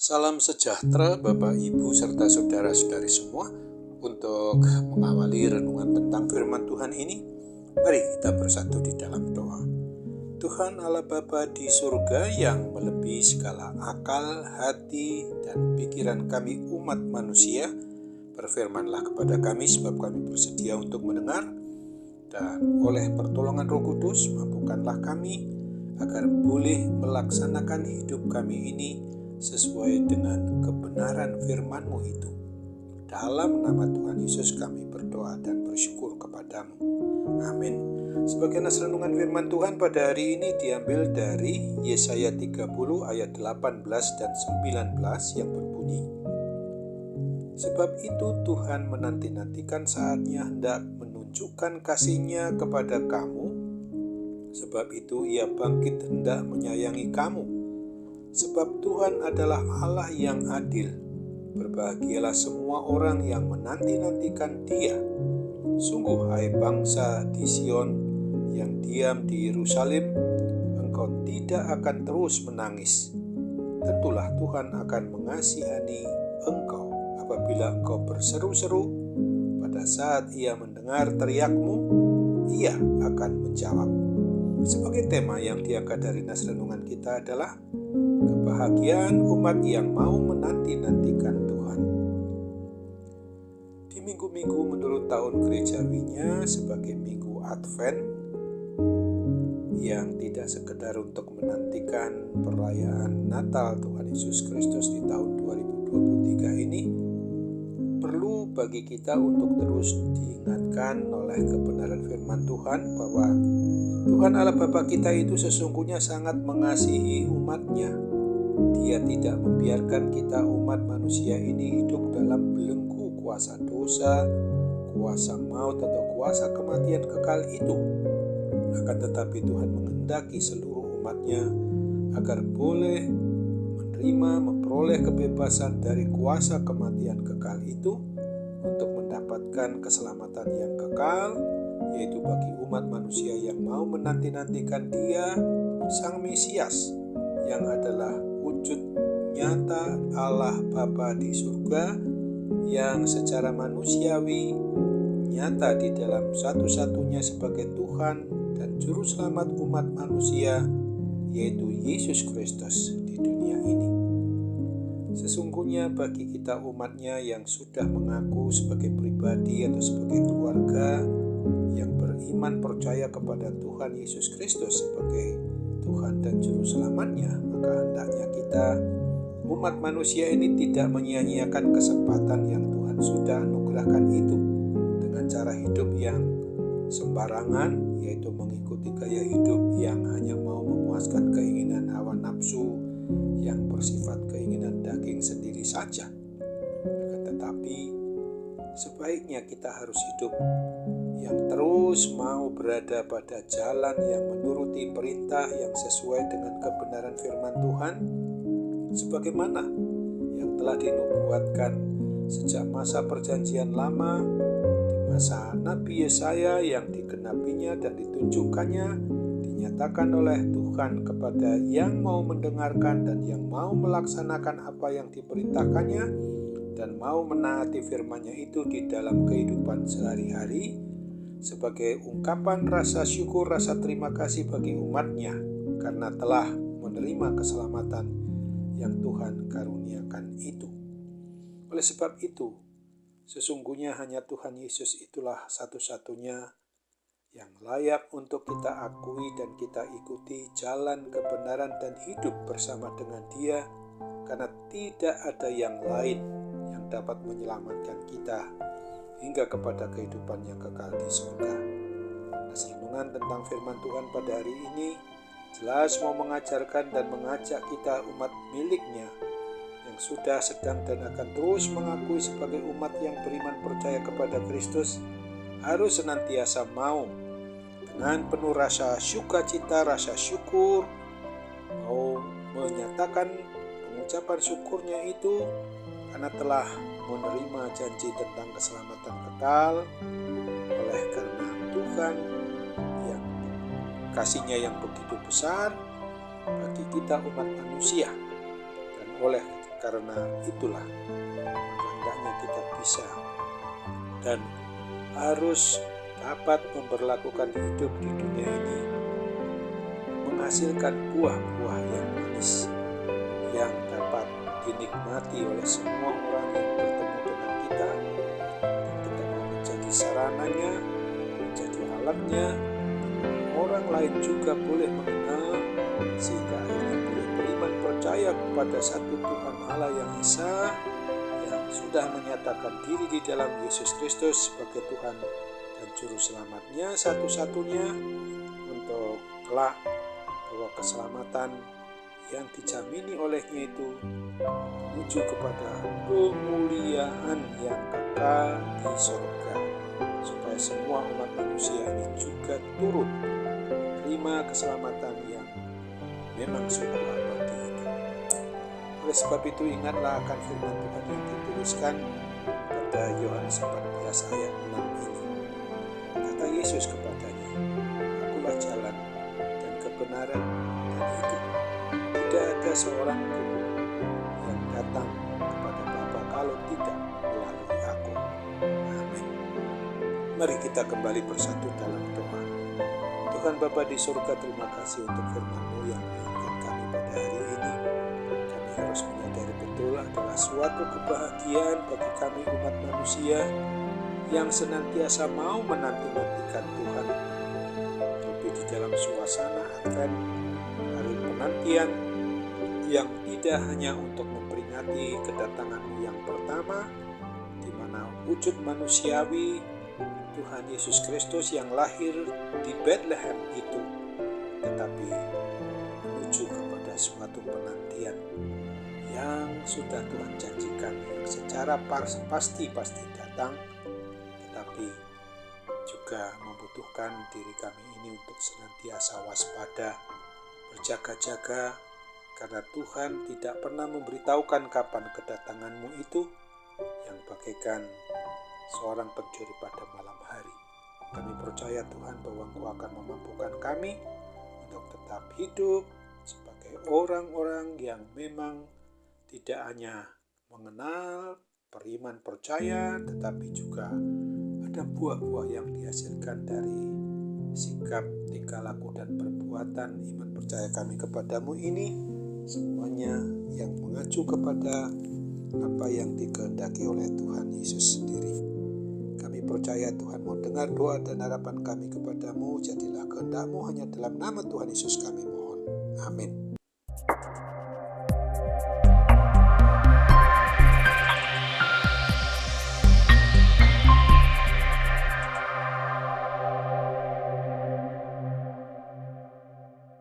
Salam sejahtera Bapak, Ibu, serta saudara-saudari semua. Untuk mengawali renungan tentang firman Tuhan ini, mari kita bersatu di dalam doa. Tuhan Allah Bapa di surga yang melebihi segala akal, hati, dan pikiran kami umat manusia, berfirmanlah kepada kami sebab kami bersedia untuk mendengar, dan oleh pertolongan Roh Kudus mampukanlah kami agar boleh melaksanakan hidup kami ini sesuai dengan kebenaran firman-Mu itu. Dalam nama Tuhan Yesus kami berdoa dan bersyukur kepadamu. Amin. Sebagai nas renungan firman Tuhan pada hari ini diambil dari Yesaya 30 ayat 18 dan 19 yang berbunyi, sebab itu Tuhan menanti-nantikan saatnya hendak menunjukkan kasih-Nya kepada kamu, sebab itu Ia bangkit hendak menyayangi kamu. Sebab Tuhan adalah Allah yang adil. Berbahagialah semua orang yang menanti-nantikan Dia. Sungguh, hai bangsa di Sion yang diam di Yerusalem, engkau tidak akan terus menangis. Tentulah Tuhan akan mengasihani engkau apabila engkau berseru-seru. Pada saat Ia mendengar teriakmu, Ia akan menjawab. Sebagai tema yang diangkat dari nas renungan kita adalah kebahagiaan umat yang mau menanti-nantikan Tuhan. Di minggu-minggu menurut tahun gerejawinya sebagai minggu Advent, yang tidak sekedar untuk menantikan perayaan Natal Tuhan Yesus Kristus di tahun 2023 ini, perlu bagi kita untuk terus diingatkan oleh kebenaran firman Tuhan bahwa Tuhan Allah Bapa kita itu sesungguhnya sangat mengasihi umat-Nya. Dia tidak membiarkan kita umat manusia ini hidup dalam belenggu kuasa dosa, kuasa maut atau kuasa kematian kekal itu. Akan tetapi Tuhan menghendaki seluruh umat-Nya agar boleh menerima, memperoleh kebebasan dari kuasa kematian kekal itu untuk mendapatkan keselamatan yang kekal, yaitu bagi umat manusia yang mau menanti-nantikan Dia, Sang Mesias, yang adalah wujud nyata Allah Bapa di surga, yang secara manusiawi nyata di dalam satu-satunya sebagai Tuhan dan Juru Selamat umat manusia, yaitu Yesus Kristus di dunia ini. Sesungguhnya bagi kita umat-Nya yang sudah mengaku sebagai pribadi atau sebagai keluarga yang beriman percaya kepada Tuhan Yesus Kristus sebagai Tuhan dan Juru Selamat-Nya, maka hendaknya kita umat manusia ini tidak menyia-nyiakan kesempatan yang Tuhan sudah anugerahkan itu dengan cara hidup yang sembarangan, yaitu mengikuti gaya hidup yang hanya mau memuaskan keinginan hawa nafsu yang bersifat keinginan daging sendiri saja. Tetapi sebaiknya kita harus hidup yang terus mau berada pada jalan yang menuruti perintah yang sesuai dengan kebenaran firman Tuhan, sebagaimana yang telah dinubuatkan sejak masa perjanjian lama, di masa Nabi Yesaya yang digenapinya dan ditunjukkannya, dinyatakan oleh Tuhan kepada yang mau mendengarkan dan yang mau melaksanakan apa yang diperintahkannya dan mau menaati firman-Nya itu di dalam kehidupan sehari-hari, sebagai ungkapan rasa syukur, rasa terima kasih bagi umat-Nya karena telah menerima keselamatan yang Tuhan karuniakan itu. Oleh sebab itu, sesungguhnya hanya Tuhan Yesus itulah satu-satunya yang layak untuk kita akui dan kita ikuti jalan kebenaran dan hidup bersama dengan Dia, karena tidak ada yang lain yang dapat menyelamatkan kita hingga kepada kehidupan yang kekal di surga. Nas renungan tentang firman Tuhan pada hari ini jelas mau mengajarkan dan mengajak kita umat milik-Nya yang sudah, sedang, dan akan terus mengakui sebagai umat yang beriman percaya kepada Kristus, harus senantiasa mau dengan penuh rasa sukacita, rasa syukur, mau menyatakan pengucapan syukurnya itu karena telah menerima janji tentang keselamatan kekal oleh karena Tuhan yang kasih-Nya yang begitu besar bagi kita umat manusia. Dan oleh Karena itulah hendaknya kita bisa dan harus dapat memperlakukan hidup di dunia ini menghasilkan buah-buah yang manis yang dapat dinikmati oleh semua orang yang bertemu dengan kita, dan kita mau menjadi sarananya, menjadi alatnya, orang lain juga boleh mengenal, sehingga akhirnya boleh beriman percaya kepada satu Tuhan Allah yang Esa, yang sudah menyatakan diri di dalam Yesus Kristus sebagai Tuhan dan Juru Selamatnya satu-satunya, untuk kelak bahwa keselamatan yang dijamini olehnya itu menuju kepada kemuliaan yang kekal di surga, supaya semua umat manusia ini juga turut terima keselamatan yang memang sungguh abadi itu. Oleh sebab itu, ingatlah akan firman Tuhan yang dituliskan pada Yohanes 14 ayat 6 ini. Kata Yesus kepadanya, "Akulah jalan dan kebenaran dan hidup. Tidak ada seorang pun yang datang kepada Bapa kalau tidak melalui aku." Amin. Mari kita kembali bersatu dalam doa. Tuhan Bapa di surga, terima kasih untuk firman-Mu yang mengingatkan kami pada hari ini. Kami harus menyadari betul adalah suatu kebahagiaan bagi kami umat manusia yang senantiasa mau menanti-nantikan Tuhan. Lebih di dalam suasana Advent, hari penantian yang tidak hanya untuk memperingati kedatangan-Mu yang pertama, di mana wujud manusiawi Tuhan Yesus Kristus yang lahir di Bethlehem itu, tetapi menuju kepada suatu penantian yang sudah Tuhan janjikan, yang secara pasti datang, tetapi juga membutuhkan diri kami ini untuk senantiasa waspada, berjaga-jaga, karena Tuhan tidak pernah memberitahukan kapan kedatangan-Mu itu, yang bagaikan seorang pencuri pada malam hari. Kami percaya Tuhan bahwa Engkau akan memampukan kami untuk tetap hidup sebagai orang-orang yang memang tidak hanya mengenal, beriman percaya, tetapi juga ada buah-buah yang dihasilkan dari sikap, tingkah laku, dan perbuatan iman percaya kami kepadamu ini, semuanya yang mengacu kepada apa yang dikehendaki oleh Tuhan Yesus sendiri. Kami percaya Tuhan mau dengar doa dan harapan kami kepadamu. Jadilah kehendak-Mu hanya dalam nama Tuhan Yesus kami mohon. Amin.